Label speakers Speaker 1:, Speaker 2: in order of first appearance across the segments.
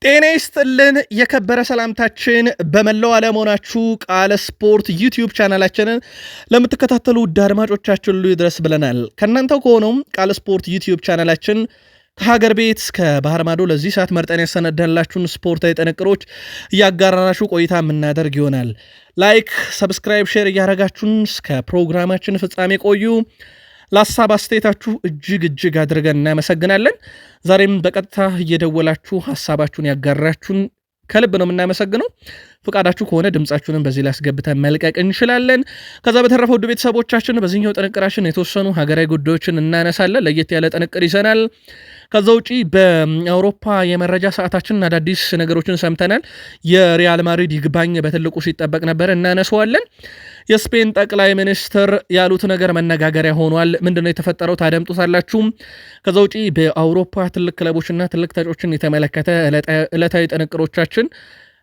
Speaker 1: ጤና ይስጥልን የከበረ ሰላምታችን በመላው ዓለም ሆናችሁ ቃል ስፖርት ዩቲዩብ ቻናላችንን ለምትከታተሉ ውድ አድማጮቻችን ሁሉ ይድረስ ብለናል። ከእናንተው ከሆነውም ቃል ስፖርት ዩቲዩብ ቻናላችን ከሀገር ቤት እስከ ባህር ማዶ ለዚህ ሰዓት መርጠን ያሰናዳላችሁን ስፖርታዊ ጥንቅሮች እያጋራናችሁ ቆይታ የምናደርግ ይሆናል። ላይክ፣ ሰብስክራይብ፣ ሼር እያደረጋችሁን እስከ ፕሮግራማችን ፍጻሜ ቆዩ። ለሀሳብ አስተያየታችሁ እጅግ አድርገን እናመሰግናለን። ዛሬም በቀጥታ እየደወላችሁ ሀሳባችሁን ያጋራችሁን ከልብ ነው የምናመሰግነው። ፍቃዳችሁ ከሆነ ድምጻችሁንም በዚህ ላይ አስገብተን መልቀቅ እንችላለን። ከዛ በተረፈ ውድ ቤተሰቦቻችን በዚህኛው ጥንቅራችን የተወሰኑ ሀገራዊ ጉዳዮችን እናነሳለን። ለየት ያለ ጥንቅር ይዘናል። ከዛ ውጪ በአውሮፓ የመረጃ ሰዓታችን አዳዲስ ነገሮችን ሰምተናል። የሪያል ማድሪድ ይግባኝ በትልቁ ሲጠበቅ ነበር፣ እናነሳዋለን። የስፔን ጠቅላይ ሚኒስትር ያሉት ነገር መነጋገሪያ ሆኗል። ምንድነው የተፈጠረው? ታደምጡታላችሁ። ከዛ ውጪ በአውሮፓ ትልቅ ክለቦችና ትልቅ ተጫዋቾችን የተመለከተ ዕለታዊ ጥንቅሮቻችን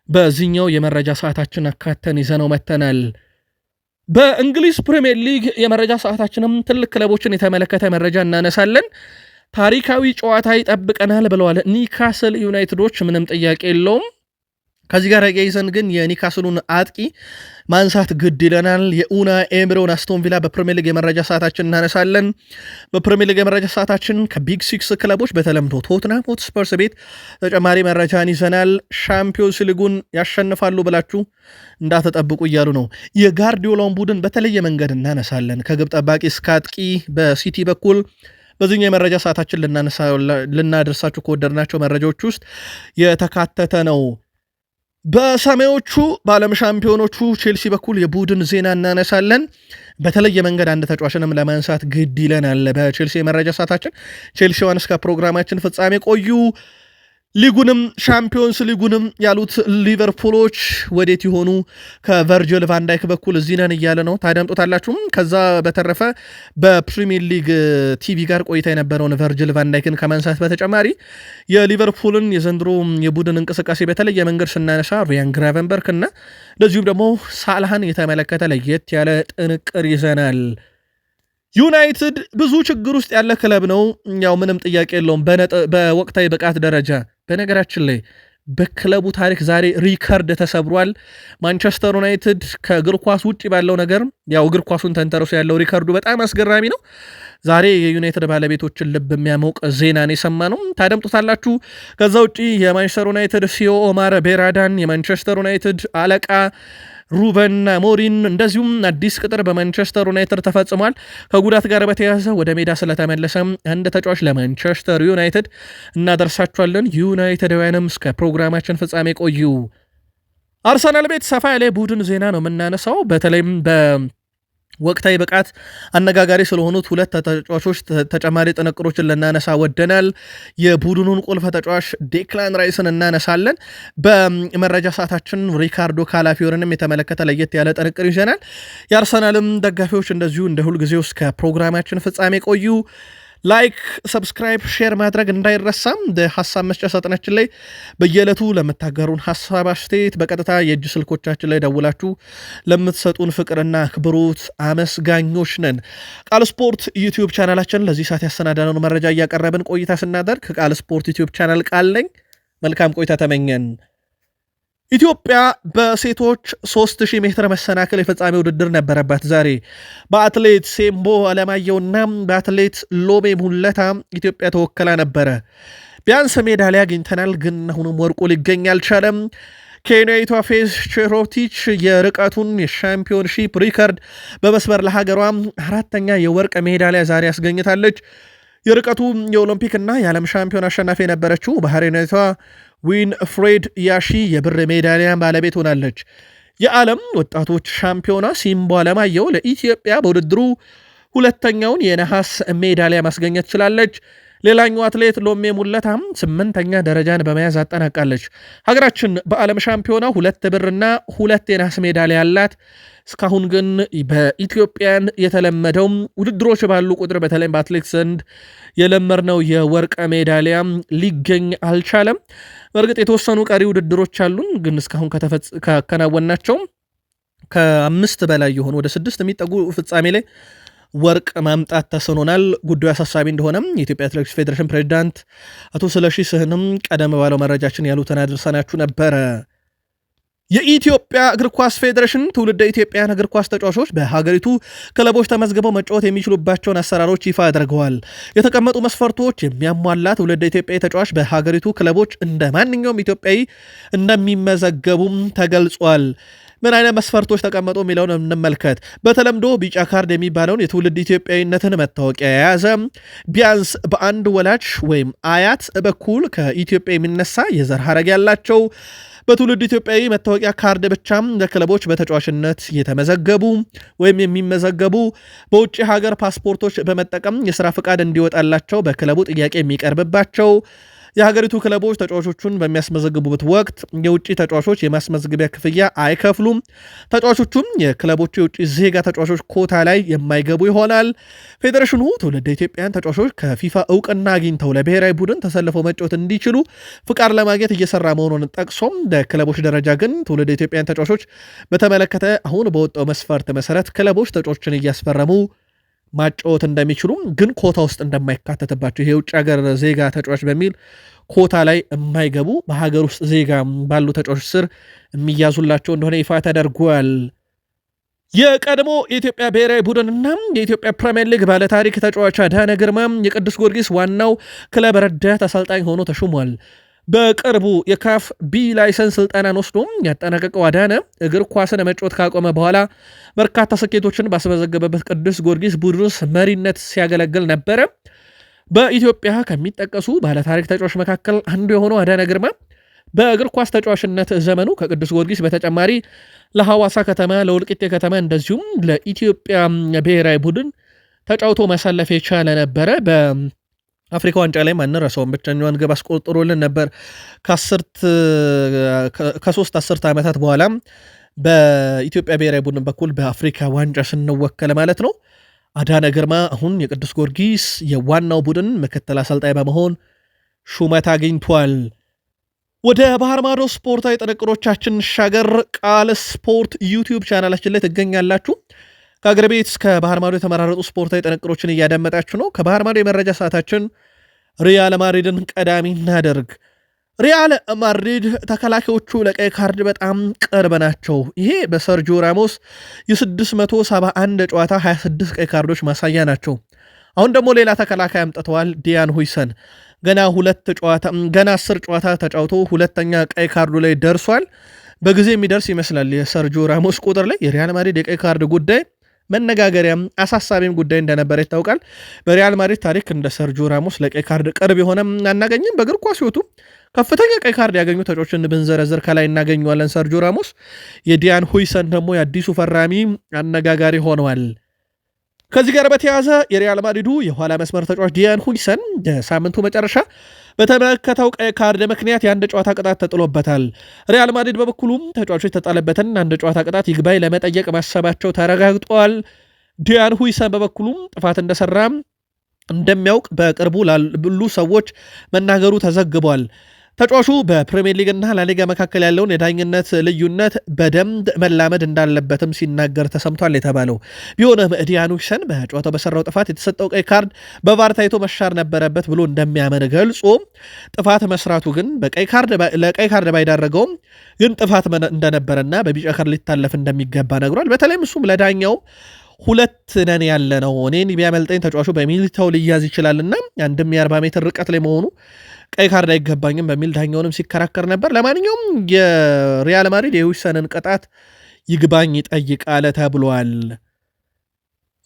Speaker 1: በዚህኛው የመረጃ ሰዓታችን አካተን ይዘነው መተናል። በእንግሊዝ ፕሪሚየር ሊግ የመረጃ ሰዓታችንም ትልቅ ክለቦችን የተመለከተ መረጃ እናነሳለን። ታሪካዊ ጨዋታ ይጠብቀናል ብለዋል ኒካስል ዩናይትዶች፣ ምንም ጥያቄ የለውም። ከዚህ ጋር ያይዘን ግን የኒካስሉን አጥቂ ማንሳት ግድ ይለናል። የኡናይ ኤምሬውን አስቶን ቪላ በፕሪሚየር ሊግ የመረጃ ሰዓታችን እናነሳለን። በፕሪሚየር ሊግ የመረጃ ሰዓታችን ከቢግ ሲክስ ክለቦች በተለምዶ ቶትናም ሆትስፐርስ ቤት ተጨማሪ መረጃን ይዘናል። ሻምፒዮንስ ሊጉን ያሸንፋሉ ብላችሁ እንዳትጠብቁ እያሉ ነው። የጋርዲዮላውን ቡድን በተለየ መንገድ እናነሳለን። ከግብ ጠባቂ እስከ አጥቂ በሲቲ በኩል በዚህኛው የመረጃ ሰዓታችን ልናደርሳችሁ ከወደድናቸው መረጃዎች ውስጥ የተካተተ ነው። በሰማዮቹ በዓለም ሻምፒዮኖቹ ቼልሲ በኩል የቡድን ዜና እናነሳለን። በተለየ መንገድ አንድ ተጫዋችንም ለማንሳት ግድ ይለናል። በቼልሲ የመረጃ ሰዓታችን ቼልሲዋን እስከ ፕሮግራማችን ፍጻሜ ቆዩ። ሊጉንም ሻምፒዮንስ ሊጉንም ያሉት ሊቨርፑሎች ወዴት ይሆኑ? ከቨርጅል ቫንዳይክ በኩል እዚህ ነን እያለ ነው፣ ታደምጡታላችሁም። ከዛ በተረፈ በፕሪሚየር ሊግ ቲቪ ጋር ቆይታ የነበረውን ቨርጅል ቫንዳይክን ከማንሳት በተጨማሪ የሊቨርፑልን የዘንድሮ የቡድን እንቅስቃሴ በተለየ መንገድ ስናነሳ ሪያን ግራቨንበርክ እና እንደዚሁም ደግሞ ሳላህን የተመለከተ ለየት ያለ ጥንቅር ይዘናል። ዩናይትድ ብዙ ችግር ውስጥ ያለ ክለብ ነው፣ ያው ምንም ጥያቄ የለውም በወቅታዊ ብቃት ደረጃ። በነገራችን ላይ በክለቡ ታሪክ ዛሬ ሪከርድ ተሰብሯል። ማንቸስተር ዩናይትድ ከእግር ኳስ ውጭ ባለው ነገር ያው እግር ኳሱን ተንተርሶ ያለው ሪከርዱ በጣም አስገራሚ ነው። ዛሬ የዩናይትድ ባለቤቶችን ልብ የሚያሞቅ ዜናን የሰማ ነው፣ ታደምጡታላችሁ። ከዛ ውጭ የማንቸስተር ዩናይትድ ሲኦ ኦማር ቤራዳን፣ የማንቸስተር ዩናይትድ አለቃ ሩበን አሞሪም እንደዚሁም አዲስ ቅጥር በማንቸስተር ዩናይትድ ተፈጽሟል። ከጉዳት ጋር በተያያዘ ወደ ሜዳ ስለተመለሰ አንድ ተጫዋች ለማንቸስተር ዩናይትድ እናደርሳችኋለን። ዩናይትዳውያንም እስከ ፕሮግራማችን ፍጻሜ ቆዩ። አርሰናል ቤት ሰፋ ያለ ቡድን ዜና ነው የምናነሳው። በተለይም ወቅታዊ ብቃት አነጋጋሪ ስለሆኑት ሁለት ተጫዋቾች ተጨማሪ ጥንቅሮችን ልናነሳ ወደናል። የቡድኑን ቁልፍ ተጫዋች ዴክላን ራይስን እናነሳለን። በመረጃ ሰዓታችን ሪካርዶ ካላፊዮርንም የተመለከተ ለየት ያለ ጥንቅር ይዘናል። የአርሰናልም ደጋፊዎች እንደዚሁ እንደ ሁልጊዜው እስከ ፕሮግራማችን ፍጻሜ ቆዩ። ላይክ፣ ሰብስክራይብ፣ ሼር ማድረግ እንዳይረሳም። ሀሳብ መስጫ ሳጥናችን ላይ በየዕለቱ ለምታገሩን ሀሳብ አስተያየት በቀጥታ የእጅ ስልኮቻችን ላይ ደውላችሁ ለምትሰጡን ፍቅርና አክብሮት አመስጋኞች ነን። ቃል ስፖርት ዩቲዩብ ቻናላችን ለዚህ ሰዓት ያሰናዳነውን መረጃ እያቀረብን ቆይታ ስናደርግ ከቃል ስፖርት ዩቲዩብ ቻናል ቃል ነኝ። መልካም ቆይታ ተመኘን። ኢትዮጵያ በሴቶች 3000 ሜትር መሰናክል የፍጻሜ ውድድር ነበረባት ዛሬ። በአትሌት ሴምቦ አለማየሁና በአትሌት ሎሜ ሙለታ ኢትዮጵያ ተወክላ ነበረ። ቢያንስ ሜዳሊያ አግኝተናል፣ ግን አሁንም ወርቁ ሊገኝ አልቻለም። ኬንያዊቷ ፌዝ ቼሮቲች የርቀቱን የሻምፒዮንሺፕ ሪከርድ በመስበር ለሀገሯ አራተኛ የወርቅ ሜዳሊያ ዛሬ አስገኝታለች። የርቀቱ የኦሎምፒክ እና የዓለም ሻምፒዮን አሸናፊ የነበረችው ባህሬናዊቷ ዊን ፍሬድ ያሺ የብር ሜዳሊያ ባለቤት ሆናለች። የዓለም ወጣቶች ሻምፒዮና ሲምቦ አለማየሁ ለኢትዮጵያ በውድድሩ ሁለተኛውን የነሐስ ሜዳሊያ ማስገኘት ችላለች። ሌላኛው አትሌት ሎሜ ሙለታም 8ኛ ደረጃን በመያዝ አጠናቃለች። ሀገራችን በዓለም ሻምፒዮና 2 ብርና 2 የነሐስ ሜዳሊያ ያላት። እስካሁን ግን በኢትዮጵያን የተለመደው ውድድሮች ባሉ ቁጥር በተለይም በአትሌቲክስ ዘንድ የለመድነው የወርቅ ሜዳሊያ ሊገኝ አልቻለም። በእርግጥ የተወሰኑ ቀሪ ውድድሮች አሉን፣ ግን እስካሁን ካከናወናቸው ከ5 በላይ የሆኑ ወደ 6 የሚጠጉ ፍጻሜ ላይ ወርቅ ማምጣት ተስኖናል። ጉዳዩ አሳሳቢ እንደሆነም የኢትዮጵያ አትሌቲክስ ፌዴሬሽን ፕሬዚዳንት አቶ ስለሺ ስህንም ቀደም ባለው መረጃችን ያሉትን አድርሰናችሁ ነበረ። የኢትዮጵያ እግር ኳስ ፌዴሬሽን ትውልደ ኢትዮጵያን እግር ኳስ ተጫዋቾች በሀገሪቱ ክለቦች ተመዝግበው መጫወት የሚችሉባቸውን አሰራሮች ይፋ አድርገዋል። የተቀመጡ መስፈርቶች የሚያሟላ ትውልደ ኢትዮጵያዊ ተጫዋች በሀገሪቱ ክለቦች እንደ ማንኛውም ኢትዮጵያዊ እንደሚመዘገቡም ተገልጿል። ምን አይነት መስፈርቶች ተቀመጡ የሚለውን እንመልከት። በተለምዶ ቢጫ ካርድ የሚባለውን የትውልድ ኢትዮጵያዊነትን መታወቂያ የያዘ ቢያንስ በአንድ ወላጅ ወይም አያት በኩል ከኢትዮጵያ የሚነሳ የዘር ሐረግ ያላቸው በትውልድ ኢትዮጵያዊ መታወቂያ ካርድ ብቻም ለክለቦች በተጫዋችነት የተመዘገቡ ወይም የሚመዘገቡ በውጭ ሀገር ፓስፖርቶች በመጠቀም የሥራ ፍቃድ እንዲወጣላቸው በክለቡ ጥያቄ የሚቀርብባቸው የሀገሪቱ ክለቦች ተጫዋቾቹን በሚያስመዘግቡበት ወቅት የውጭ ተጫዋቾች የማስመዝገቢያ ክፍያ አይከፍሉም። ተጫዋቾቹም የክለቦቹ የውጭ ዜጋ ተጫዋቾች ኮታ ላይ የማይገቡ ይሆናል። ፌዴሬሽኑ ትውልደ ኢትዮጵያን ተጫዋቾች ከፊፋ እውቅና አግኝተው ለብሔራዊ ቡድን ተሰልፈው መጫወት እንዲችሉ ፍቃድ ለማግኘት እየሰራ መሆኑን ጠቅሶም በክለቦች ደረጃ ግን ትውልደ ኢትዮጵያን ተጫዋቾች በተመለከተ አሁን በወጣው መስፈርት መሰረት ክለቦች ተጫዋቾችን እያስፈረሙ ማጫወት እንደሚችሉ ግን ኮታ ውስጥ እንደማይካተትባቸው ይሄ የውጭ ሀገር ዜጋ ተጫዋች በሚል ኮታ ላይ የማይገቡ በሀገር ውስጥ ዜጋ ባሉ ተጫዋቾች ስር የሚያዙላቸው እንደሆነ ይፋ ተደርጓል። የቀድሞ የኢትዮጵያ ብሔራዊ ቡድንና የኢትዮጵያ ፕሪሚየር ሊግ ባለታሪክ ተጫዋች አዳነ ግርማ የቅዱስ ጊዮርጊስ ዋናው ክለብ ረዳት አሰልጣኝ ሆኖ ተሹሟል። በቅርቡ የካፍ ቢ ላይሰንስ ስልጠናን ወስዶ ያጠናቀቀው አዳነ እግር ኳስን መጫወት ካቆመ በኋላ በርካታ ስኬቶችን ባስመዘገበበት ቅዱስ ጊዮርጊስ ቡድን ውስጥ መሪነት ሲያገለግል ነበረ። በኢትዮጵያ ከሚጠቀሱ ባለታሪክ ተጫዋች መካከል አንዱ የሆነው አዳነ ግርማ በእግር ኳስ ተጫዋችነት ዘመኑ ከቅዱስ ጊዮርጊስ በተጨማሪ ለሐዋሳ ከተማ፣ ለወልቂጤ ከተማ እንደዚሁም ለኢትዮጵያ ብሔራዊ ቡድን ተጫውቶ ማሳለፍ የቻለ ነበረ። አፍሪካ ዋንጫ ላይ ማንረሳውም ብቸኛዋን ግብ አስቆጥሮልን ነበር። ከሶስት አስርተ ዓመታት በኋላ በኢትዮጵያ ብሔራዊ ቡድን በኩል በአፍሪካ ዋንጫ ስንወከለ ማለት ነው። አዳነ ግርማ አሁን የቅዱስ ጊዮርጊስ የዋናው ቡድን ምክትል አሰልጣኝ በመሆን ሹመት አግኝቷል። ወደ ባህር ማዶ ስፖርታዊ ጥንቅሮቻችን ሻገር ቃል ስፖርት ዩቲዩብ ቻናላችን ላይ ትገኛላችሁ። ከአገር ቤት እስከ ባህር ማዶ የተመራረጡ ስፖርታዊ ጥንቅሮችን እያዳመጣችሁ ነው። ከባህር ማዶ የመረጃ ሰዓታችን ሪያል ማድሪድን ቀዳሚ እናደርግ። ሪያል ማድሪድ ተከላካዮቹ ለቀይ ካርድ በጣም ቅርብ ናቸው። ይሄ በሰርጂዮ ራሞስ የ671 ጨዋታ 26 ቀይ ካርዶች ማሳያ ናቸው። አሁን ደግሞ ሌላ ተከላካይ አምጥተዋል። ዲያን ሁይሰን ገና 10 ጨዋታ ተጫውቶ ሁለተኛ ቀይ ካርዱ ላይ ደርሷል። በጊዜ የሚደርስ ይመስላል። የሰርጂዮ ራሞስ ቁጥር ላይ የሪያል ማድሪድ የቀይ ካርድ ጉዳይ መነጋገሪያም አሳሳቢም ጉዳይ እንደነበረ ይታወቃል። በሪያል ማድሪድ ታሪክ እንደ ሰርጂዮ ራሞስ ለቀይ ካርድ ቅርብ የሆነ አናገኝም። በእግር ኳስ ሕይወቱ ከፍተኛ ቀይ ካርድ ያገኙ ተጫዋቾችን ብንዘረዝር ከላይ እናገኘዋለን። ሰርጂዮ ራሞስ፣ የዲያን ሁይሰን ደግሞ የአዲሱ ፈራሚ አነጋጋሪ ሆነዋል። ከዚህ ጋር በተያያዘ የሪያል ማድሪዱ የኋላ መስመር ተጫዋች ዲያን ሁይሰን ሳምንቱ መጨረሻ በተመለከተው ቀይ ካርድ ምክንያት የአንድ ጨዋታ ቅጣት ተጥሎበታል። ሪያል ማድሪድ በበኩሉም ተጫዋቾች የተጣለበትን አንድ ጨዋታ ቅጣት ይግባኝ ለመጠየቅ ማሰባቸው ተረጋግጧል። ዲያን ሁይሰን በበኩሉም ጥፋት እንደሰራ እንደሚያውቅ በቅርቡ ላሉ ሰዎች መናገሩ ተዘግቧል። ተጫዋቹ በፕሪሚየር ሊግና ላሊጋ መካከል ያለውን የዳኝነት ልዩነት በደንብ መላመድ እንዳለበትም ሲናገር ተሰምቷል የተባለው ቢሆንም ዲያን ሁይሰን በጨዋታው በሰራው ጥፋት የተሰጠው ቀይ ካርድ በቫር ታይቶ መሻር ነበረበት ብሎ እንደሚያምን ገልጾ ጥፋት መስራቱ ግን ለቀይ ካርድ ባይዳረገውም ግን ጥፋት እንደነበረና በቢጫ ካርድ ሊታለፍ እንደሚገባ ነግሯል። በተለይም እሱም ለዳኛው ሁለት ነን ያለ ነው፣ እኔን ቢያመልጠኝ ተጫዋቹ በሚሊታው ሊያዝ ይችላልና አንድም የ40 ሜትር ርቀት ላይ መሆኑ ቀይ ካርድ አይገባኝም በሚል ዳኛውንም ሲከራከር ነበር። ለማንኛውም የሪያል ማድሪድ የሁይሰንን ቅጣት ይግባኝ ይጠይቃል ተብሏል።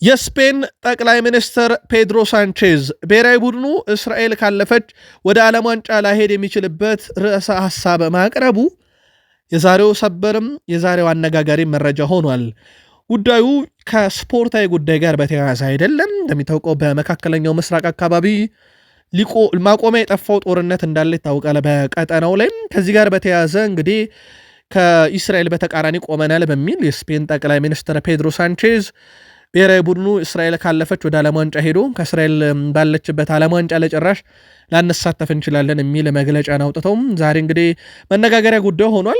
Speaker 1: የስፔን ጠቅላይ ሚኒስትር ፔድሮ ሳንቼዝ ብሔራዊ ቡድኑ እስራኤል ካለፈች ወደ ዓለም ዋንጫ ላይሄድ የሚችልበት ርዕሰ ሐሳብ ማቅረቡ የዛሬው ሰበርም የዛሬው አነጋጋሪ መረጃ ሆኗል። ጉዳዩ ከስፖርታዊ ጉዳይ ጋር በተያያዘ አይደለም። እንደሚታወቀው በመካከለኛው ምስራቅ አካባቢ ማቆሚያ የጠፋው ጦርነት እንዳለ ይታወቃል በቀጠናው ላይ። ከዚህ ጋር በተያያዘ እንግዲህ ከኢስራኤል በተቃራኒ ቆመናል በሚል የስፔን ጠቅላይ ሚኒስትር ፔድሮ ሳንቼዝ ብሔራዊ ቡድኑ እስራኤል ካለፈች ወደ ዓለም ዋንጫ ሄዶ ከእስራኤል ባለችበት ዓለም ዋንጫ ለጭራሽ ላንሳተፍ እንችላለን የሚል መግለጫን አውጥተው ዛሬ እንግዲህ መነጋገሪያ ጉዳይ ሆኗል።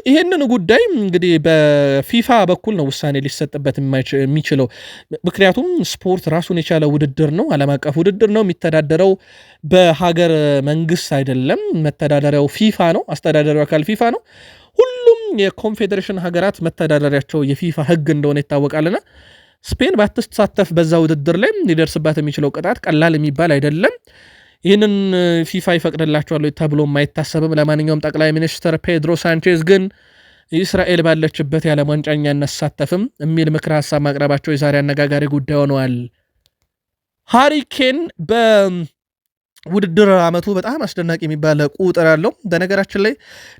Speaker 1: ይህንን ጉዳይ እንግዲህ በፊፋ በኩል ነው ውሳኔ ሊሰጥበት የሚችለው። ምክንያቱም ስፖርት ራሱን የቻለ ውድድር ነው፣ ዓለም አቀፍ ውድድር ነው። የሚተዳደረው በሀገር መንግስት አይደለም። መተዳደሪያው ፊፋ ነው፣ አስተዳደሪው አካል ፊፋ ነው። ሁሉም የኮንፌዴሬሽን ሀገራት መተዳደሪያቸው የፊፋ ህግ እንደሆነ ይታወቃልና ስፔን ባትሳተፍ በዛ ውድድር ላይ ሊደርስባት የሚችለው ቅጣት ቀላል የሚባል አይደለም። ይህንን ፊፋ ይፈቅድላቸዋል ተብሎ አይታሰብም። ለማንኛውም ጠቅላይ ሚኒስትር ፔድሮ ሳንቼዝ ግን እስራኤል ባለችበት የዓለም ዋንጫ እኛ አናሳተፍም የሚል ምክረ ሀሳብ ማቅረባቸው የዛሬ አነጋጋሪ ጉዳይ ሆነዋል። ሃሪ ኬን ውድድር ዓመቱ በጣም አስደናቂ የሚባል ቁጥር ያለው በነገራችን ላይ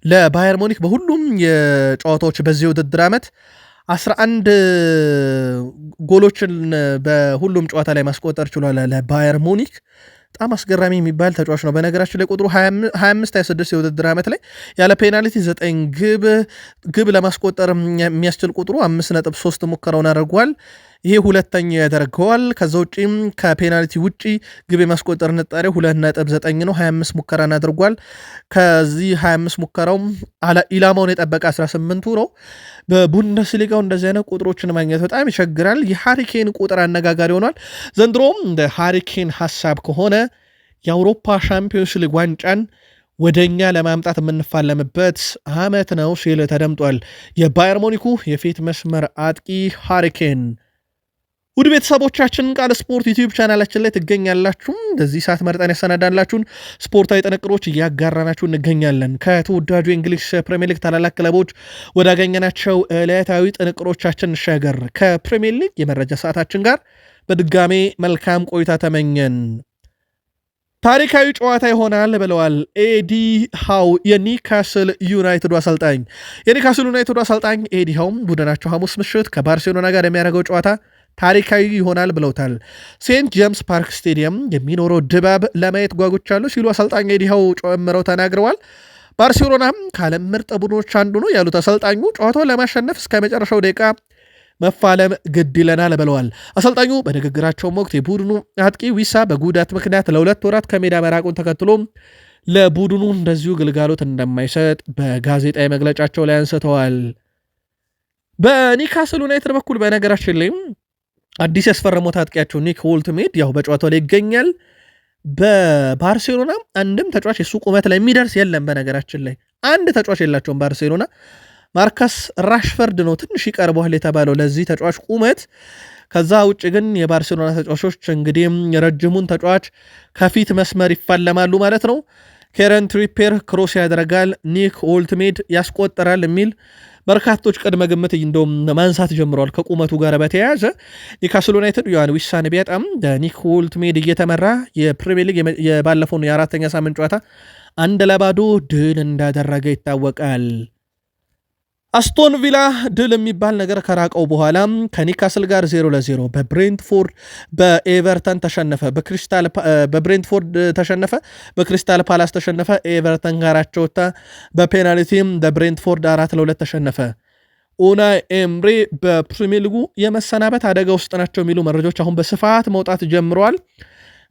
Speaker 1: ለባየር ሙኒክ በሁሉም የጨዋታዎች በዚህ ውድድር ዓመት 11 ጎሎችን በሁሉም ጨዋታ ላይ ማስቆጠር ችሏል። ለባየር ሙኒክ በጣም አስገራሚ የሚባል ተጫዋች ነው። በነገራችን ላይ ቁጥሩ 25-26 የውድድር ዓመት ላይ ያለ ፔናልቲ 9 ግብ ለማስቆጠር የሚያስችል ቁጥሩ 5.3 ሙከራውን አድርጓል። ይሄ ሁለተኛ ያደርገዋል። ከዛ ውጪም ከፔናልቲ ውጪ ግብ የማስቆጠር ንጣሬው 2.9 ነው። 25 ሙከራን አድርጓል። ከዚህ 25 ሙከራው ኢላማውን የጠበቀ 18ቱ ነው። በቡንደስሊጋው እንደዚህ አይነት ቁጥሮችን ማግኘት በጣም ይቸግራል። የሃሪኬን ቁጥር አነጋጋሪ ሆኗል። ዘንድሮም እንደ ሃሪኬን ሐሳብ ከሆነ የአውሮፓ ሻምፒዮንስ ሊግ ዋንጫን ወደኛ ለማምጣት የምንፋለምበት ዓመት ነው ሲል ተደምጧል። የባየር ሙኒኩ የፊት መስመር አጥቂ ሃሪኬን። ውድ ቤተሰቦቻችን ቃል ስፖርት ዩቲዩብ ቻናላችን ላይ ትገኛላችሁ። በዚህ ሰዓት መርጠን ያሰናዳላችሁን ስፖርታዊ ጥንቅሮች እያጋራናችሁ እንገኛለን። ከተወዳጁ የእንግሊዝ ፕሪሚየር ሊግ ታላላቅ ክለቦች ወዳገኘናቸው ዕለታዊ ጥንቅሮቻችን እንሻገር። ከፕሪሚየር ሊግ የመረጃ ሰዓታችን ጋር በድጋሜ መልካም ቆይታ ተመኘን። ታሪካዊ ጨዋታ ይሆናል ብለዋል ኤዲ ሃው የኒካስል ዩናይትዱ አሰልጣኝ። የኒካስል ዩናይትዱ አሰልጣኝ ኤዲ ሃው ቡድናቸው ሐሙስ ምሽት ከባርሴሎና ጋር የሚያደርገው ጨዋታ ታሪካዊ ይሆናል ብለውታል። ሴንት ጄምስ ፓርክ ስቴዲየም የሚኖረው ድባብ ለማየት ጓጉቻለሁ ሲሉ አሰልጣኝ ኤዲ ሃው ጨምረው ተናግረዋል። ባርሴሎናም ከዓለም ምርጥ ቡድኖች አንዱ ነው ያሉት አሰልጣኙ ጨዋታውን ለማሸነፍ እስከ መጨረሻው ደቂቃ መፋለም ግድ ይለናል ብለዋል። አሰልጣኙ በንግግራቸውም ወቅት የቡድኑ አጥቂ ዊሳ በጉዳት ምክንያት ለ2 ወራት ከሜዳ መራቁን ተከትሎ ለቡድኑ እንደዚሁ ግልጋሎት እንደማይሰጥ በጋዜጣዊ መግለጫቸው ላይ አንስተዋል። በኒካስል ዩናይትድ በኩል በነገራችን ላይ አዲስ ያስፈረሙት አጥቂያቸው ኒክ ኦልትሜድ ያው በጨዋታው ላይ ይገኛል። በባርሴሎና አንድም ተጫዋች የሱ ቁመት ላይ የሚደርስ የለም። በነገራችን ላይ አንድ ተጫዋች የላቸውም ባርሴሎና። ማርከስ ራሽፈርድ ነው ትንሽ ይቀርበዋል የተባለው ለዚህ ተጫዋች ቁመት። ከዛ ውጭ ግን የባርሴሎና ተጫዋቾች እንግዲህ ረጅሙን ተጫዋች ከፊት መስመር ይፋለማሉ ማለት ነው። ኬረን ትሪፔር ክሮስ ያደርጋል፣ ኒክ ኦልትሜድ ያስቆጠራል የሚል በርካቶች ቅድመ ግምት እንደውም ማንሳት ጀምረዋል። ከቁመቱ ጋር በተያያዘ ኒካስል ዩናይትድ ዮሐን ዊሳን ቢያጣም ኒክ ኦልትሜድ እየተመራ የፕሪሚየር ሊግ የባለፈውን የአራተኛ ሳምንት ጨዋታ 1-0 ድል እንዳደረገ ይታወቃል። አስቶን ቪላ ድል የሚባል ነገር ከራቀው በኋላ ከኒካስል ጋር 0-0 በብሬንትፎርድ በኤቨርተን ተሸነፈ። በብሬንትፎርድ ተሸነፈ፣ በክሪስታል ፓላስ ተሸነፈ። ኤቨርተን ጋር አቻ ወጣ። በፔናልቲም በብሬንትፎርድ 4-2 ተሸነፈ። ኡናይ ኤምሬ በፕሪሚየር ሊጉ የመሰናበት አደጋ ውስጥ ናቸው የሚሉ መረጃዎች አሁን በስፋት መውጣት ጀምረዋል።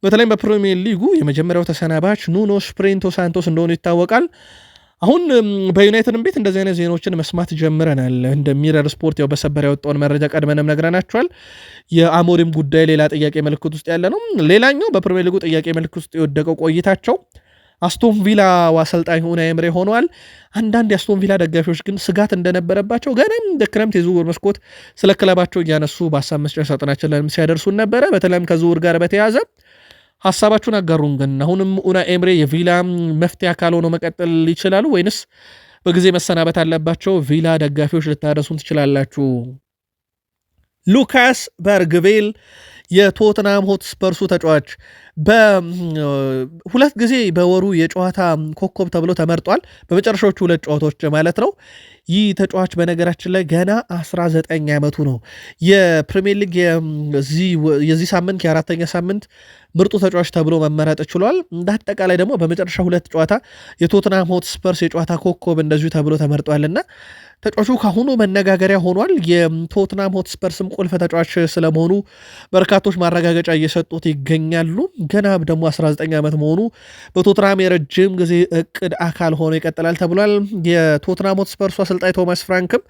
Speaker 1: በተለይም በፕሪሚየር ሊጉ የመጀመሪያው ተሰናባች ኑኖ ስፕሪንቶ ሳንቶስ እንደሆኑ ይታወቃል። አሁን በዩናይትድን ቤት እንደዚህ አይነት ዜናዎችን መስማት ጀምረናል። እንደ ሚረር ስፖርት ያው በሰበር ያወጣውን መረጃ ቀድመንም ነግረናቸዋል። የአሞሪም ጉዳይ ሌላ ጥያቄ ምልክት ውስጥ ያለ ነው። ሌላኛው በፕሪሚየር ሊጉ ጥያቄ ምልክት ውስጥ የወደቀው ቆይታቸው አስቶን ቪላ አሰልጣኝ ኡናይ ኤምሬ ሆነዋል። አንዳንድ የአስቶን ቪላ ደጋፊዎች ግን ስጋት እንደነበረባቸው ገና እንደ ክረምት የዝውውር መስኮት ስለ ክለባቸው እያነሱ በሀሳብ መስጫ ሳጥናችን ላይ ሲያደርሱን ነበረ። በተለይም ከዝውውር ጋር በተያያዘ ሐሳባችሁን አጋሩን። ግን አሁንም ኡናይ ኤምሬ የቪላ መፍትሄ አካል ሆነው መቀጠል ይችላሉ ወይንስ በጊዜ መሰናበት አለባቸው? ቪላ ደጋፊዎች ልታደርሱን ትችላላችሁ። ሉካስ በርግቬል የቶትናም ሆትስፐርሱ ተጫዋች በሁለት ጊዜ በወሩ የጨዋታ ኮከብ ተብሎ ተመርጧል። በመጨረሻዎቹ 2 ጨዋታዎች ማለት ነው። ይህ ተጫዋች በነገራችን ላይ ገና 19 ዓመቱ ነው። የፕሪሚየር ሊግ የዚህ ሳምንት የአራተኛ ሳምንት ምርጡ ተጫዋች ተብሎ መመረጥ ችሏል። እንደ አጠቃላይ ደግሞ በመጨረሻ 2 ጨዋታ የቶትናም ሆትስፐርስ የጨዋታ ኮከብ እንደዚሁ ተብሎ ተመርጧልና ተጫዋቹ ካሁኑ መነጋገሪያ ሆኗል። የቶትናም ሆትስፐርስም ቁልፍ ተጫዋች ስለመሆኑ በርካቶች ማረጋገጫ እየሰጡት ይገኛሉ። ገና ደግሞ 19 ዓመት መሆኑ በቶትናም የረጅም ጊዜ እቅድ አካል ሆኖ ይቀጥላል ተብሏል። የቶትናም ሆትስፐርሱ አሰልጣኝ ቶማስ ፍራንክም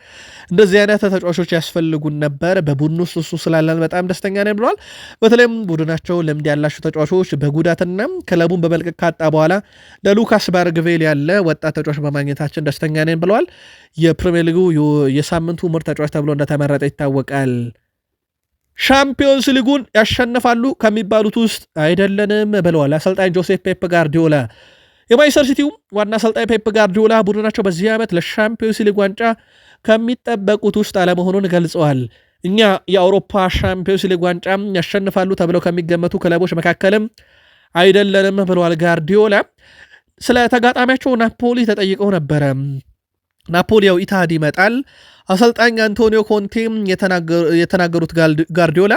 Speaker 1: እንደዚህ አይነት ተጫዋቾች ያስፈልጉን ነበር፣ በቡድን ውስጥ እሱ ስላለን በጣም ደስተኛ ነን ብለዋል። በተለይም ቡድናቸው ልምድ ያላቸው ተጫዋቾች በጉዳትና ክለቡን በመልቀቅ ካጣ በኋላ ለሉካስ ባርግቬል ያለ ወጣት ተጫዋች በማግኘታችን ደስተኛ ነን ብለዋል። የፕሪሚየር ሊጉ የሳምንቱ ምርጥ ተጫዋች ተብሎ እንደተመረጠ ይታወቃል። ሻምፒዮንስ ሊጉን ያሸንፋሉ ከሚባሉት ውስጥ አይደለንም ብለዋል አሰልጣኝ ጆሴፕ ፔፕ ጋርዲዮላ። የማንቸስተር ሲቲው ዋና አሰልጣኝ ፔፕ ጋርዲዮላ ቡድናቸው በዚህ ዓመት ለሻምፒዮንስ ሊግ ዋንጫ ከሚጠበቁት ውስጥ አለመሆኑን ገልጸዋል። እኛ የአውሮፓ ሻምፒዮንስ ሊግ ዋንጫ ያሸንፋሉ ተብለው ከሚገመቱ ክለቦች መካከልም አይደለንም ብለዋል ጋርዲዮላ። ስለ ተጋጣሚያቸው ናፖሊ ተጠይቀው ነበረ። ናፖሊ ያው ኢታድ ይመጣል። አሰልጣኝ አንቶኒዮ ኮንቴ የተናገሩት ጋርዲዮላ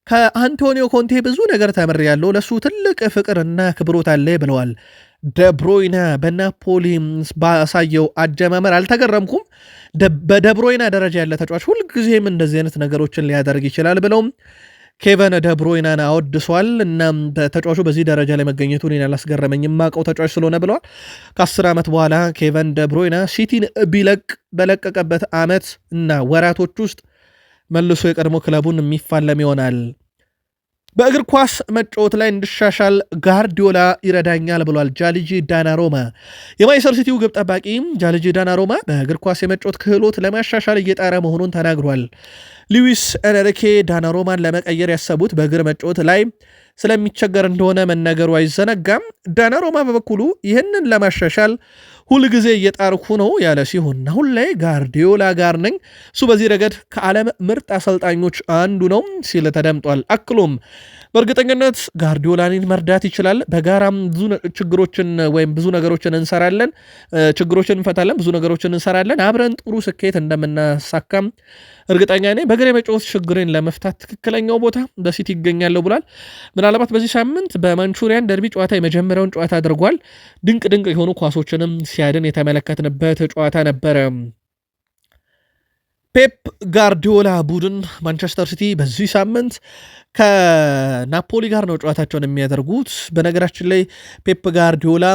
Speaker 1: ከአንቶኒዮ ኮንቴ ብዙ ነገር ተምሬያለሁ፣ ለሱ ትልቅ ፍቅርና ክብሮት አለ ብለዋል። ደብሮይና በናፖሊ ባሳየው አጀማመር አልተገረምኩም። በደብሮይና ደረጃ ያለ ተጫዋች ሁልጊዜም እንደዚህ አይነት ነገሮችን ሊያደርግ ይችላል ብለውም ኬቨን ደብሮይናን አወድሷል። እናም ተጫዋቹ በዚህ ደረጃ ላይ መገኘቱ እኔን አላስገረመኝም፣ የማውቀው ተጫዋች ስለሆነ ብለዋል። ከ10 ዓመት በኋላ ኬቨን ደብሮይና ሲቲን በለቀቀበት ዓመት እና ወራቶች ውስጥ መልሶ የቀድሞ ክለቡን የሚፋለም ይሆናል። በእግር ኳስ መጫወት ላይ እንድሻሻል ጋርዲዮላ ይረዳኛል ብሏል ጃሊጂ ዳናሮማ። የማንቸስተር ሲቲው ግብ ጠባቂ ጃሊጂ ዳናሮማ በእግር ኳስ የመጫወት ክህሎት ለማሻሻል እየጣረ መሆኑን ተናግሯል። ሉዊስ ኤንሪኬ ዳናሮማን ለመቀየር ያሰቡት በእግር መጫወት ላይ ስለሚቸገር እንደሆነ መነገሩ አይዘነጋም። ዳናሮማ በበኩሉ ይህንን ለማሻሻል ሁልጊዜ እየጣርኩ ነው ያለ ሲሆን አሁን ላይ ጋርዲዮላ ጋር ነኝ፣ እሱ በዚህ ረገድ ከዓለም ምርጥ አሰልጣኞች አንዱ ነው ሲል ተደምጧል። አክሎም በእርግጠኝነት ጋርዲዮላን መርዳት ይችላል፣ በጋራም ብዙ ችግሮችን ወይም ብዙ ነገሮችን እንሰራለን፣ ችግሮችን እንፈታለን፣ ብዙ ነገሮችን እንሰራለን፣ አብረን ጥሩ ስኬት እንደምናሳካም እርግጠኛ ነኝ። በእግር የመጫወት ችግሬን ለመፍታት ትክክለኛው ቦታ በሲቲ ይገኛለሁ ብሏል። ምናልባት በዚህ ሳምንት በማንቹሪያን ደርቢ ጨዋታ የመጀመሪያውን ጨዋታ አድርጓል። ድንቅ የሆኑ ኳሶችንም ሲያድን የተመለከትንበት ጨዋታ ነበረ። ፔፕ ጋርዲዮላ ቡድን ማንቸስተር ሲቲ በዚህ ሳምንት ከናፖሊ ጋር ነው ጨዋታቸውን የሚያደርጉት። በነገራችን ላይ ፔፕ ጋርዲዮላ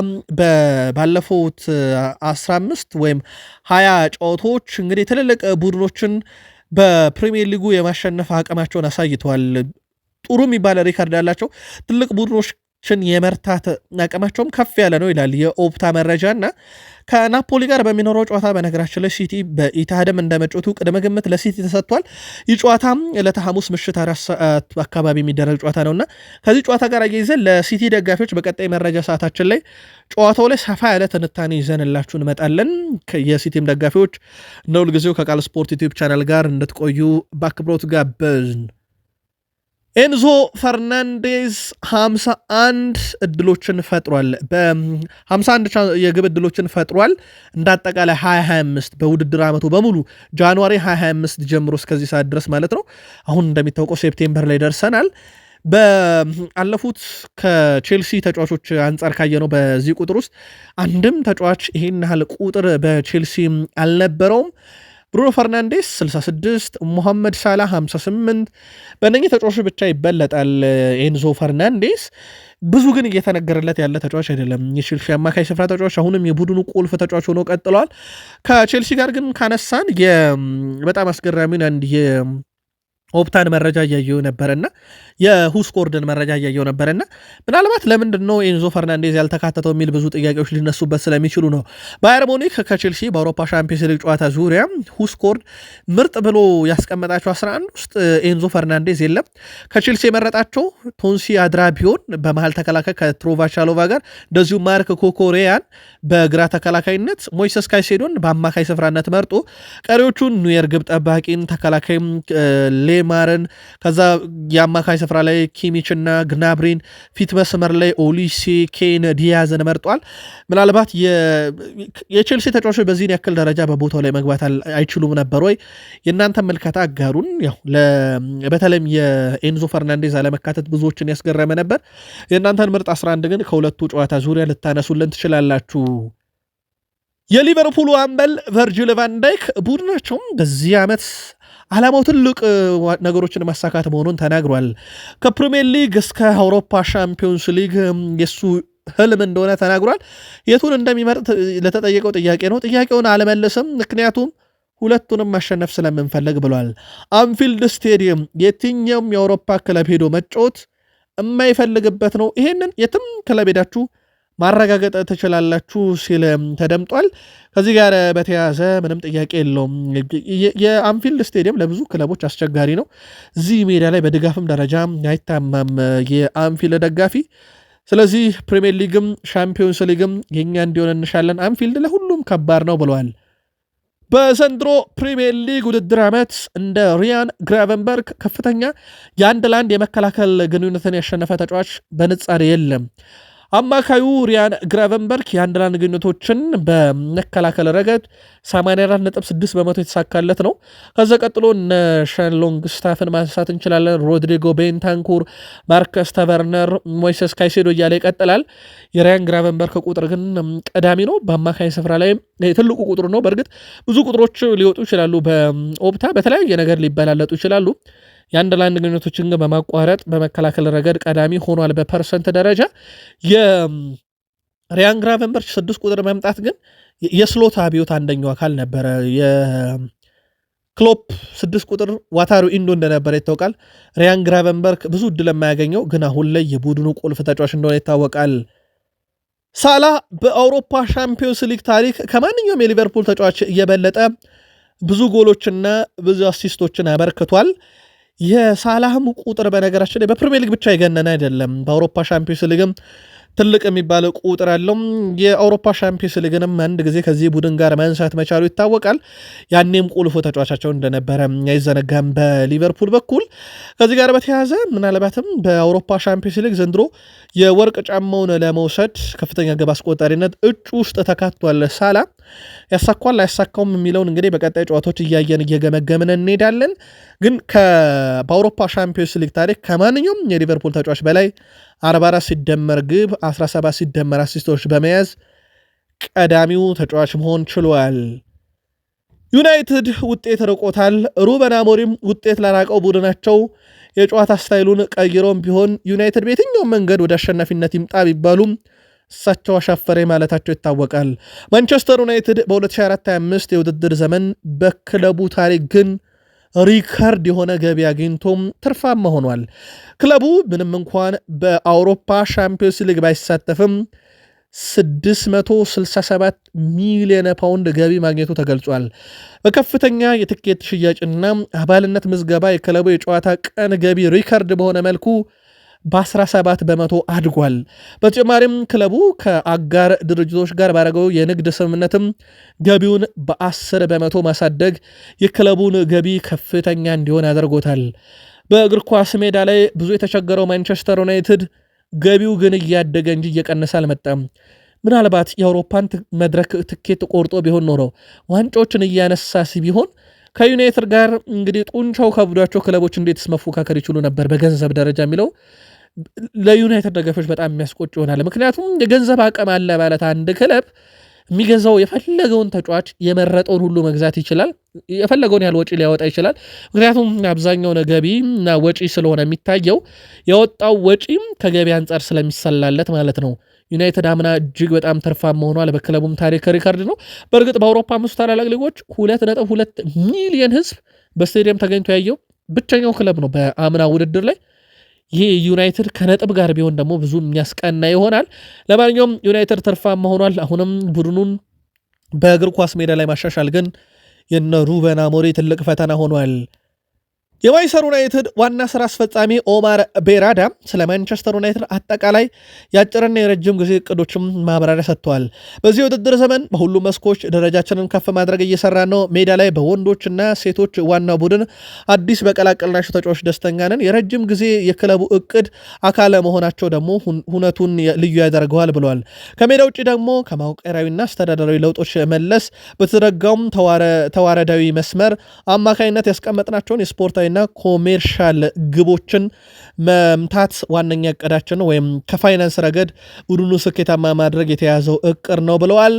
Speaker 1: ባለፉት 15 ወይም 20 ጨዋታዎች እንግዲህ ትልልቅ ቡድኖችን በፕሪሚየር ሊጉ የማሸነፍ አቅማቸውን አሳይተዋል። ጥሩ የሚባለ ሪካርድ ያላቸው ትልቅ ቡድኖችን የመርታት አቅማቸውም ከፍ ያለ ነው ይላል የኦፕታ መረጃ። እና ከናፖሊ ጋር በሚኖረው ጨዋታ በነገራችን ላይ ሲቲ በኢታሃድም እንደመጮቱ ቅድመ ግምት ለሲቲ ተሰጥቷል። ይህ ጨዋታ ዕለተ ሐሙስ ምሽት 4 ሰዓት አካባቢ የሚደረግ ጨዋታ ነውና ከዚህ ጨዋታ ጋር አያይዘን ለሲቲ ደጋፊዎች በቀጣይ መረጃ ሰዓታችን ላይ ጨዋታው ላይ ሰፋ ያለ ትንታኔ ይዘንላችሁ እንመጣለን። የሲቲም ደጋፊዎች እንደ ሁልጊዜው ከቃል ስፖርት ዩቲዩብ ቻናል ጋር እንድትቆዩ በአክብሮት ጋበዝን። ኤንዞ ፈርናንዴዝ 51 እድሎችን ፈጥሯል። በ51 የግብ እድሎችን ፈጥሯል። እንዳጠቃላይ 2025 በውድድር ዓመቱ በሙሉ ጃንዋሪ 2025 ጀምሮ እስከዚህ ሰዓት ድረስ ማለት ነው። አሁን እንደሚታወቀው ሴፕቴምበር ላይ ደርሰናል። በአለፉት ከቼልሲ ተጫዋቾች አንጻር ካየነው በዚህ ቁጥር ውስጥ አንድም ተጫዋች ይሄን ያህል ቁጥር በቼልሲ አልነበረውም። ብሩኖ ፈርናንዴስ 66፣ ሞሐመድ ሳላ 58። በእነኚህ ተጫዋቾች ብቻ ይበለጣል ኤንዞ ፈርናንዴስ። ብዙ ግን እየተነገረለት ያለ ተጫዋች አይደለም። የቼልሲ አማካይ ስፍራ ተጫዋች አሁንም የቡድኑ ቁልፍ ተጫዋች ሆኖ ቀጥለዋል። ከቼልሲ ጋር ግን ካነሳን በጣም አስገራሚውን አንድ ኦፕታን መረጃ እያየው ነበረና የሁስኮርድን መረጃ እያየው ነበረና ምናልባት ለምንድን ነው ኤንዞ ፈርናንዴዝ ያልተካተተው የሚል ብዙ ጥያቄዎች ሊነሱበት ስለሚችሉ ነው። ባየር ሙኒክ ከቼልሲ በአውሮፓ ሻምፒዮንስ ሊግ ጨዋታ ዙሪያ ሁስኮርድ ምርጥ ብሎ ያስቀመጣቸው 11 ውስጥ ኤንዞ ፈርናንዴዝ የለም። ከቼልሲ የመረጣቸው ቶንሲ አድራቢዮን በመሃል ተከላካይ ከትሮቫቻሎቫ ጋር፣ እንደዚሁ ማርክ ኮኮሬያን በግራ ተከላካይነት፣ ሞይሰስ ካይሴዶን በአማካይ ስፍራነት መርጦ ቀሪዎቹን ኑየር ግብ ጠባቂን፣ ተከላካይም ሌማርን፣ ከዛ የአማካይ ስፍራ ላይ ኪሚችና ግናብሪን፣ ፊት መስመር ላይ ኦሊሴ፣ ኬን፣ ዲያዝን መርጧል። ምናልባት የቼልሲ ተጫዋቾች በዚህን ያክል ደረጃ በቦታው ላይ መግባት አይችሉም ነበር ወይ? የእናንተ መልከታ አጋሩን። ያው በተለይም የኤንዞ ፈርናንዴዝ አለመካተት ብዙዎችን ያስገረመ ነበር። የእናንተን ምርጥ 11 ግን ከሁለቱ ጨዋታ ዙሪያ ልታነሱልን ትችላላችሁ። የሊቨርፑሉ አምበል ቨርጂል ቫን ዳይክ ቡድናቸውም በዚህ ዓመት ዓላማው ትልቅ ነገሮችን ማሳካት መሆኑን ተናግሯል። ከፕሪሚየር ሊግ እስከ አውሮፓ ሻምፒዮንስ ሊግ የሱ ህልም እንደሆነ ተናግሯል። የቱን እንደሚመርጥ ለተጠየቀው ጥያቄ ነው ጥያቄውን አልመለሰም፣ ምክንያቱም ሁለቱንም ማሸነፍ ስለምንፈልግ ብሏል። አንፊልድ ስቴዲየም የትኛውም የአውሮፓ ክለብ ሄዶ መጫወት የማይፈልግበት ነው። ይሄንን የትም ክለብ ሄዳችሁ ማረጋገጥ ትችላላችሁ ሲል ተደምጧል። ከዚህ ጋር በተያያዘ ምንም ጥያቄ የለውም። የአንፊልድ ስቴዲየም ለብዙ ክለቦች አስቸጋሪ ነው። እዚህ ሜዳ ላይ በድጋፍም ደረጃ አይታማም የአንፊልድ ደጋፊ። ስለዚህ ፕሪሚየር ሊግም ሻምፒዮንስ ሊግም የኛ እንዲሆን እንሻለን። አንፊልድ ለሁሉም ከባድ ነው ብለዋል። በዘንድሮ ፕሪሚየር ሊግ ውድድር ዓመት እንደ ሪያን ግራቨንበርግ ከፍተኛ የአንድ ለአንድ የመከላከል ግንኙነትን ያሸነፈ ተጫዋች በንጻሬ የለም። አማካዩ ሪያን ግራቨንበርግ የአንድ ለአንድ ግንኙነቶችን በመከላከል ረገድ 84.6 በመቶ የተሳካለት ነው። ከዛ ቀጥሎ እነ ሸን ሎንግስታፍን ማንሳት እንችላለን። ሮድሪጎ ቤንታንኩር፣ ማርከስ ተቨርነር፣ ሞይሰስ ካይሴዶ እያለ ይቀጥላል። የሪያን ግራቨንበርግ ቁጥር ግን ቀዳሚ ነው። በአማካይ ስፍራ ላይ ትልቁ ቁጥር ነው። በእርግጥ ብዙ ቁጥሮች ሊወጡ ይችላሉ። በኦፕታ በተለያየ ነገር ሊበላለጡ ይችላሉ። የአንድ ለአንድ ግንኙነቶችን ግን በማቋረጥ በመከላከል ረገድ ቀዳሚ ሆኗል በፐርሰንት ደረጃ። የሪያን ግራቨንበርች 6 ቁጥር መምጣት ግን የስሎት አብዮት አንደኛው አካል ነበረ። የክሎፕ 6 ቁጥር ዋታሩ ኢንዶ እንደነበረ ይታወቃል። ሪያን ግራቨንበርች ብዙ እድል የማያገኘው ግን አሁን ላይ የቡድኑ ቁልፍ ተጫዋች እንደሆነ ይታወቃል። ሳላ በአውሮፓ ሻምፒዮንስ ሊግ ታሪክ ከማንኛውም የሊቨርፑል ተጫዋች እየበለጠ ብዙ ጎሎችና ብዙ አሲስቶችን አበርክቷል። የሳላህም ቁጥር በነገራችን ላይ በፕሪሚየር ሊግ ብቻ የገነነ አይደለም። በአውሮፓ ሻምፒዮንስ ሊግም ትልቅ የሚባል ቁጥር አለው። የአውሮፓ ሻምፒዮንስ ሊግንም አንድ ጊዜ ከዚህ ቡድን ጋር ማንሳት መቻሉ ይታወቃል። ያኔም ቁልፉ ተጫዋቻቸው እንደነበረ አይዘነጋም በሊቨርፑል በኩል። ከዚህ ጋር በተያያዘ ምናልባትም በአውሮፓ ሻምፒዮንስ ሊግ ዘንድሮ የወርቅ ጫማውን ለመውሰድ ከፍተኛ ግብ አስቆጣሪነት እጩ ውስጥ ተካቷል። ሳላ ያሳኳል አያሳካውም የሚለውን እንግዲህ በቀጣይ ጨዋታዎች እያየን እየገመገምን እንሄዳለን። ግን በአውሮፓ ሻምፒዮንስ ሊግ ታሪክ ከማንኛውም የሊቨርፑል ተጫዋች በላይ 44 ሲደመር ግብ 17 ሲደመር አሲስቶች በመያዝ ቀዳሚው ተጫዋች መሆን ችሏል። ዩናይትድ ውጤት ርቆታል። ሩበን አሞሪም ውጤት ለራቀው ቡድናቸው የጨዋታ ስታይሉን ቀይሮም ቢሆን ዩናይትድ በየትኛውም መንገድ ወደ አሸናፊነት ይምጣ ቢባሉም እሳቸው አሻፈሬ ማለታቸው ይታወቃል። ማንቸስተር ዩናይትድ በ2024/25 የውድድር ዘመን በክለቡ ታሪክ ግን ሪከርድ የሆነ ገቢ አግኝቶም ትርፋማ ሆኗል። ክለቡ ምንም እንኳን በአውሮፓ ሻምፒዮንስ ሊግ ባይሳተፍም 667 ሚሊዮን ፓውንድ ገቢ ማግኘቱ ተገልጿል። በከፍተኛ የትኬት ሽያጭና አባልነት ምዝገባ የክለቡ የጨዋታ ቀን ገቢ ሪከርድ በሆነ መልኩ በ17 በመቶ አድጓል። በተጨማሪም ክለቡ ከአጋር ድርጅቶች ጋር ባደረገው የንግድ ስምምነትም ገቢውን በ10 በመቶ ማሳደግ የክለቡን ገቢ ከፍተኛ እንዲሆን አድርጎታል። በእግር ኳስ ሜዳ ላይ ብዙ የተቸገረው ማንቸስተር ዩናይትድ ገቢው ግን እያደገ እንጂ እየቀነሰ አልመጣም። ምናልባት የአውሮፓን መድረክ ትኬት ቆርጦ ቢሆን ኖረው ዋንጫዎችን እያነሳ ቢሆን ከዩናይትድ ጋር እንግዲህ ጡንቻው ከብዷቸው ክለቦች እንዴትስ መፎካከር ይችሉ ነበር በገንዘብ ደረጃ የሚለው ለዩናይትድ ደጋፊዎች በጣም የሚያስቆጭ ይሆናል። ምክንያቱም የገንዘብ አቅም አለ ማለት አንድ ክለብ የሚገዛው የፈለገውን ተጫዋች የመረጠውን ሁሉ መግዛት ይችላል። የፈለገውን ያህል ወጪ ሊያወጣ ይችላል። ምክንያቱም አብዛኛው ገቢ እና ወጪ ስለሆነ የሚታየው የወጣው ወጪም ከገቢ አንጻር ስለሚሰላለት ማለት ነው። ዩናይትድ አምና እጅግ በጣም ትርፋማ ሆኗል። በክለቡም ታሪክ ሪከርድ ነው። በእርግጥ በአውሮፓ 5 ታላላቅ ሊጎች 2.2 ሚሊዮን ሕዝብ በስቴዲየም ተገኝቶ ያየው ብቸኛው ክለብ ነው በአምና ውድድር ላይ። ይህ ዩናይትድ ከነጥብ ጋር ቢሆን ደግሞ ብዙ የሚያስቀና ይሆናል። ለማንኛውም ዩናይትድ ትርፋማ ሆኗል። አሁንም ቡድኑን በእግር ኳስ ሜዳ ላይ ማሻሻል ግን የነ ሩበን አሞሪም ትልቅ ፈተና ሆኗል። የማንቸስተር ዩናይትድ ዋና ስራ አስፈጻሚ ኦማር ቤራዳ ስለ ማንቸስተር ዩናይትድ አጠቃላይ የአጭርና የረጅም ጊዜ እቅዶችም ማብራሪያ ሰጥተዋል። በዚህ ውድድር ዘመን በሁሉም መስኮች ደረጃችንን ከፍ ማድረግ እየሰራ ነው። ሜዳ ላይ በወንዶችና ሴቶች ዋናው ቡድን አዲስ በቀላቀልናቸው ተጫዋቾች ደስተኛ ነን። የረጅም ጊዜ የክለቡ እቅድ አካል መሆናቸው ደግሞ ሁነቱን ልዩ ያደርገዋል ብለዋል። ከሜዳ ውጭ ደግሞ ከማውቀራዊና አስተዳደራዊ ለውጦች መለስ በተደረጋውም ተዋረዳዊ መስመር አማካኝነት ያስቀመጥናቸውን የስፖርታዊ ና ኮሜርሻል ግቦችን መምታት ዋነኛ እቅዳችን ነው፣ ወይም ከፋይናንስ ረገድ ቡድኑ ስኬታማ ማድረግ የተያዘው እቅድ ነው ብለዋል።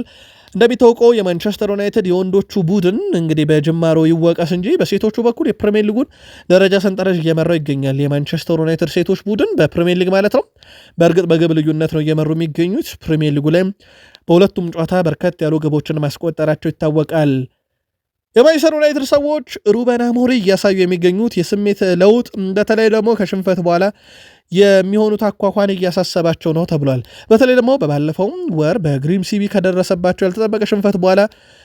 Speaker 1: እንደሚታወቀው የማንቸስተር ዩናይትድ የወንዶቹ ቡድን እንግዲህ በጅማሮ ይወቀስ እንጂ በሴቶቹ በኩል የፕሪሚየር ሊጉን ደረጃ ሰንጠረዥ እየመራው ይገኛል። የማንቸስተር ዩናይትድ ሴቶች ቡድን በፕሪሚየር ሊግ ማለት ነው። በእርግጥ በግብ ልዩነት ነው እየመሩ የሚገኙት። ፕሪሚየር ሊጉ ላይ በሁለቱም ጨዋታ በርከት ያሉ ግቦችን ማስቆጠራቸው ይታወቃል። የማንቸስተር ዩናይትድ ሰዎች ሩበን አሞሪም እያሳዩ የሚገኙት የስሜት ለውጥ በተለይ ደግሞ ከሽንፈት በኋላ የሚሆኑት አኳኋን እያሳሰባቸው ነው ተብሏል። በተለይ ደግሞ በባለፈው ወር በግሪም ሲቢ ከደረሰባቸው ያልተጠበቀ ሽንፈት በኋላ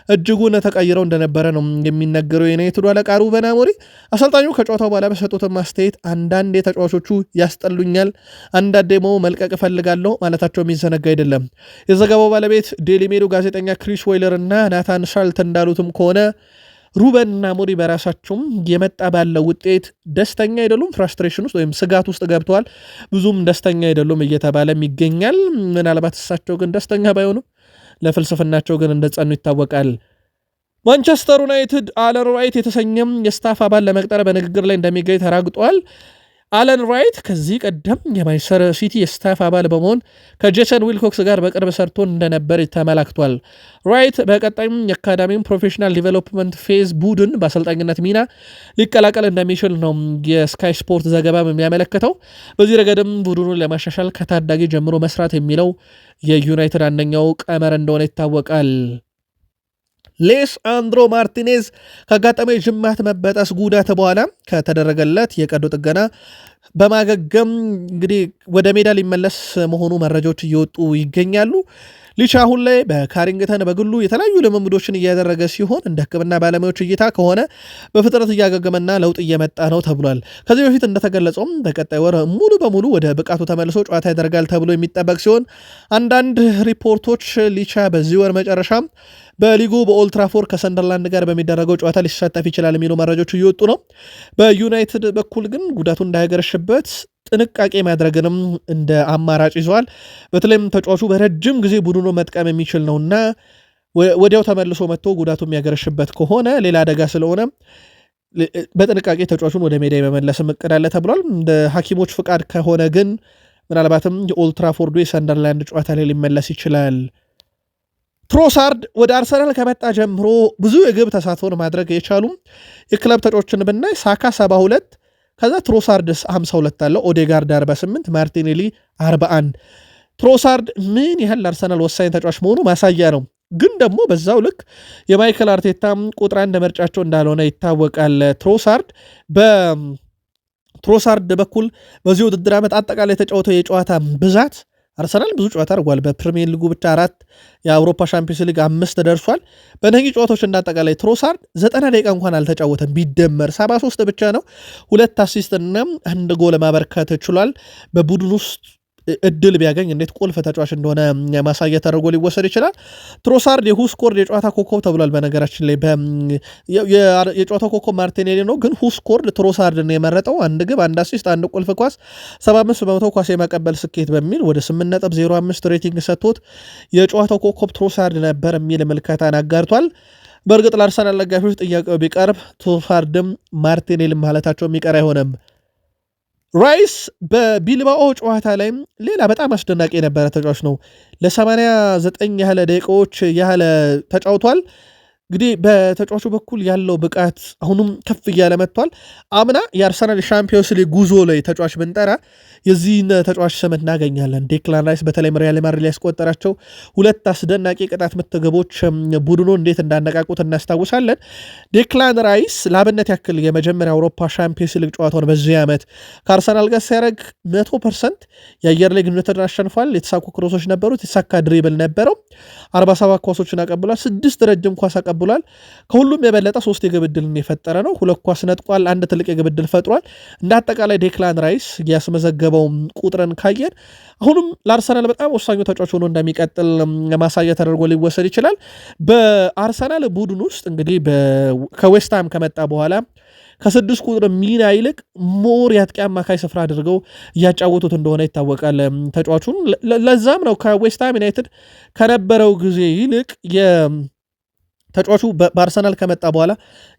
Speaker 1: እጅጉን ተቀይረው እንደነበረ ነው የሚነገረው። የዩናይትዱ አለቃ ሩበን አሞሪም አሰልጣኙ ከጨዋታው በኋላ በሰጡት ማስተያየት አንዳንድ ተጫዋቾቹ ያስጠሉኛል፣ አንዳንድ ደግሞ መልቀቅ እፈልጋለሁ ማለታቸው የሚዘነጋ አይደለም። የዘገባው ባለቤት ዴሊ ሜሉ ጋዜጠኛ ክሪስ ዌይለር እና ናታን ሻልት እንዳሉትም ከሆነ ሩበን አሞሪም በራሳቸውም የመጣ ባለው ውጤት ደስተኛ አይደሉም። ፍራስትሬሽን ውስጥ ወይም ስጋት ውስጥ ገብተዋል። ብዙም ደስተኛ አይደሉም እየተባለም ይገኛል። ምናልባት እሳቸው ግን ደስተኛ ባይሆኑም ለፍልስፍናቸው ግን እንደጸኑ ይታወቃል። ማንቸስተር ዩናይትድ አለን ራይት የተሰኘም የስታፍ አባል ለመቅጠር በንግግር ላይ እንደሚገኝ ተራግጧል። አለን ራይት ከዚህ ቀደም የማንቸስተር ሲቲ የስታፍ አባል በመሆን ከጄሰን ዊልኮክስ ጋር በቅርብ ሰርቶ እንደነበር ተመላክቷል። ራይት በቀጣይም የአካዳሚም ፕሮፌሽናል ዲቨሎፕመንት ፌዝ ቡድን በአሰልጣኝነት ሚና ሊቀላቀል እንደሚችል ነው የስካይ ስፖርት ዘገባ የሚያመለክተው። በዚህ ረገድም ቡድኑን ለማሻሻል ከታዳጊ ጀምሮ መስራት የሚለው የዩናይትድ አንደኛው ቀመር እንደሆነ ይታወቃል። ሌሳንድሮ ማርቲኔዝ ከአጋጣሚ ጅማት መበጠስ ጉዳት በኋላ ከተደረገለት የቀዶ ጥገና በማገገም እንግዲህ ወደ ሜዳ ሊመለስ መሆኑ መረጃዎች እየወጡ ይገኛሉ። ሊቻ አሁን ላይ በካሪንግተን በግሉ የተለያዩ ልምምዶችን እያደረገ ሲሆን እንደ ሕክምና ባለሙያዎች እይታ ከሆነ በፍጥነት እያገገመና ለውጥ እየመጣ ነው ተብሏል። ከዚህ በፊት እንደተገለጸውም በቀጣይ ወር ሙሉ በሙሉ ወደ ብቃቱ ተመልሶ ጨዋታ ያደርጋል ተብሎ የሚጠበቅ ሲሆን አንዳንድ ሪፖርቶች ሊቻ በዚህ ወር መጨረሻም በሊጉ በኦልትራፎርድ ከሰንደርላንድ ጋር በሚደረገው ጨዋታ ሊሳተፍ ይችላል የሚሉ መረጃዎች እየወጡ ነው። በዩናይትድ በኩል ግን ጉዳቱ እንዳያገረሽበት ጥንቃቄ ማድረግንም እንደ አማራጭ ይዘዋል። በተለይም ተጫዋቹ በረጅም ጊዜ ቡድኑ መጥቀም የሚችል ነውና ወዲያው ተመልሶ መጥቶ ጉዳቱ የሚያገረሽበት ከሆነ ሌላ አደጋ ስለሆነ በጥንቃቄ ተጫዋቹን ወደ ሜዳ የመመለስ እቅድ አለ ተብሏል። እንደ ሐኪሞች ፍቃድ ከሆነ ግን ምናልባትም የኦልትራፎርዱ የሰንደርላንድ ጨዋታ ላይ ሊመለስ ይችላል። ትሮሳርድ ወደ አርሰናል ከመጣ ጀምሮ ብዙ የግብ ተሳትፎን ማድረግ የቻሉ የክለብ ተጫዋቾችን ብናይ ሳካ 72 ከዛ ትሮሳርድ 52 አለው፣ ኦዴጋርድ 48፣ ማርቲኔሊ 41። ትሮሳርድ ምን ያህል ለአርሰናል ወሳኝ ተጫዋች መሆኑ ማሳያ ነው። ግን ደግሞ በዛው ልክ የማይክል አርቴታም ቁጥር አንድ ምርጫቸው እንዳልሆነ ይታወቃል። በትሮሳርድ በኩል በዚህ ውድድር ዓመት አጠቃላይ የተጫወተው የጨዋታ ብዛት አርሰናል ብዙ ጨዋታ አድርጓል። በፕሪሚየር ሊጉ ብቻ 4፣ የአውሮፓ ሻምፒዮንስ ሊግ 5 ደርሷል። በነዚህ ጨዋታዎች እንዳጠቃላይ ትሮሳርድ 90 ደቂቃ እንኳን አልተጫወተም። ቢደመር 73 ብቻ ነው። 2 አሲስት እና 1 ጎል ማበርከት ችሏል። በቡድን ውስጥ እድል ቢያገኝ እንዴት ቁልፍ ተጫዋች እንደሆነ ማሳያ ተደርጎ ሊወሰድ ይችላል። ትሮሳርድ የሁስኮርድ የጨዋታ ኮከብ ተብሏል። በነገራችን ላይ የጨዋታ ኮከብ ማርቲኔሊ ነው፣ ግን ሁስኮርድ ትሮሳርድን የመረጠው 1 ግብ፣ 1 አሲስት፣ 1 ቁልፍ ኳስ፣ 75% ኳስ የማቀበል ስኬት በሚል ወደ 8.05 ሬቲንግ ሰጥቶት የጨዋታው ኮከብ ትሮሳርድ ነበር የሚል ምልከታን አጋርቷል። በእርግጥ ለአርሰናል ደጋፊዎች ጥያቄው ቢቀርብ ትሮሳርድም ማርቲኔሊ ማለታቸው የሚቀር አይሆንም። ራይስ በቢልባኦ ጨዋታ ላይ ሌላ በጣም አስደናቂ የነበረ ተጫዋች ነው። ለ89 ያህለ ደቂቃዎች ያህለ ተጫውቷል። እንግዲህ በተጫዋቹ በኩል ያለው ብቃት አሁንም ከፍ እያለ መጥቷል። አምና የአርሰናል ሻምፒዮንስ ሊግ ጉዞ ላይ ተጫዋች ብንጠራ የዚህን ተጫዋች ስም እናገኛለን። ዴክላን ራይስ በተለይ ሪያል ማድሪድ ያስቆጠራቸው 2 አስደናቂ ቅጣት ምት ግቦች ቡድኑ እንዴት እንዳነቃቁት እናስታውሳለን። ዴክላን ራይስ ለአብነት ያክል የመጀመሪያ አውሮፓ ሻምፒዮንስ ሊግ ጨዋታውን በዚህ ዓመት ከአርሰናል ጋር ሲያደርግ 100% የአየር ላይ ግንኙነትን አሸንፏል። የተሳኩ ክሮሶች ነበሩት፣ የተሳካ ድሪብል ነበረው፣ 47 ኳሶችን አቀብሏል፣ 6 ረጅም ኳስ ብሏል። ከሁሉም የበለጠ 3 የግብ ዕድልን የፈጠረ ነው። 2 ኳስ ነጥቋል፣ 1 ትልቅ የግብ ዕድል ፈጥሯል። እንደ አጠቃላይ ዴክላን ራይስ ያስመዘገበው ቁጥርን ካየን አሁንም ለአርሰናል በጣም ወሳኙ ተጫዋች ሆኖ እንደሚቀጥል ማሳያ ተደርጎ ሊወሰድ ይችላል። በአርሰናል ቡድን ውስጥ እንግዲህ ከዌስትሃም ከመጣ በኋላ ከ6 ቁጥር ሚና ይልቅ ሞር የአጥቂ አማካይ ስፍራ አድርገው እያጫወቱት እንደሆነ ይታወቃል ተጫዋቹን። ለዛም ነው ከዌስትሃም ዩናይትድ ከነበረው ጊዜ ይልቅ ተጫዋቹ በአርሰናል ከመጣ በኋላ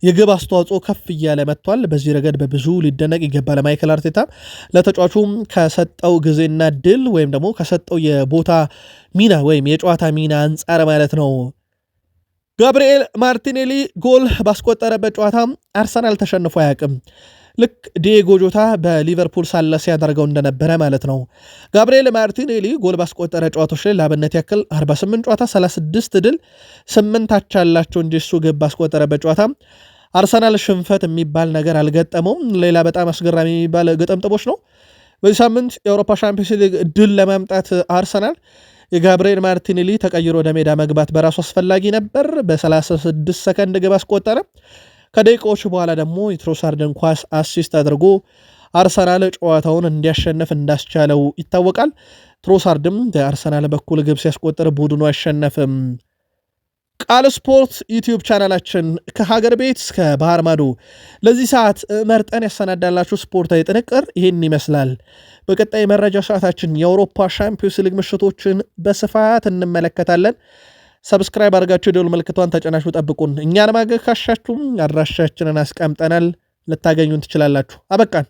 Speaker 1: የግብ አስተዋጽኦ ከፍ እያለ መጥቷል። በዚህ ረገድ በብዙ ሊደነቅ ይገባል። ማይክል አርቴታ ለተጫዋቹም ከሰጠው ጊዜና ድል ወይም ደግሞ ከሰጠው የቦታ ሚና ወይም የጨዋታ ሚና አንጻር ማለት ነው። ጋብሪኤል ማርቲኔሊ ጎል ባስቆጠረበት ጨዋታ አርሰናል ተሸንፎ አያውቅም። ልክ ዲዬጎ ጆታ በሊቨርፑል ሳለ ሲያደርገው እንደነበረ ማለት ነው። ጋብሪኤል ማርቲኔሊ ጎል ባስቆጠረ ጨዋታዎች ላይ ላብነት ያክል 48 ጨዋታ 36 ድል 8 አቻ ያላቸው እንጂ እሱ ግብ ባስቆጠረበት ጨዋታ አርሰናል ሽንፈት የሚባል ነገር አልገጠመውም። ሌላ በጣም አስገራሚ የሚባል ግጥምጥሞች ነው። በዚህ ሳምንት የአውሮፓ ሻምፒዮንስ ሊግ ድል ለማምጣት አርሰናል የጋብሪኤል ማርቲኔሊ ተቀይሮ ወደ ሜዳ መግባት በራሱ አስፈላጊ ነበር። በ36 ሰከንድ ግብ አስቆጠረ። ከደቂቃዎች በኋላ ደግሞ የትሮሳርድን ኳስ አሲስት አድርጎ አርሰናል ጨዋታውን እንዲያሸነፍ እንዳስቻለው ይታወቃል። ትሮሳርድም በአርሰናል በኩል ግብ ሲያስቆጥር ቡድኑ አሸነፍም። ቃል ስፖርት ዩቲዩብ ቻናላችን ከሀገር ቤት እስከ ባህር ማዶ ለዚህ ሰዓት መርጠን ያሰናዳላችሁ ስፖርታዊ ጥንቅር ይህን ይመስላል። በቀጣይ መረጃ ሰዓታችን የአውሮፓ ሻምፒዮንስ ሊግ ምሽቶችን በስፋት እንመለከታለን። ሰብስክራይብ አድርጋችሁ የደወል ምልክቷን ተጭናችሁ ጠብቁን። እኛን ማገዝ ካሻችሁም አድራሻችንን አስቀምጠናል፣ ልታገኙን ትችላላችሁ። አበቃን።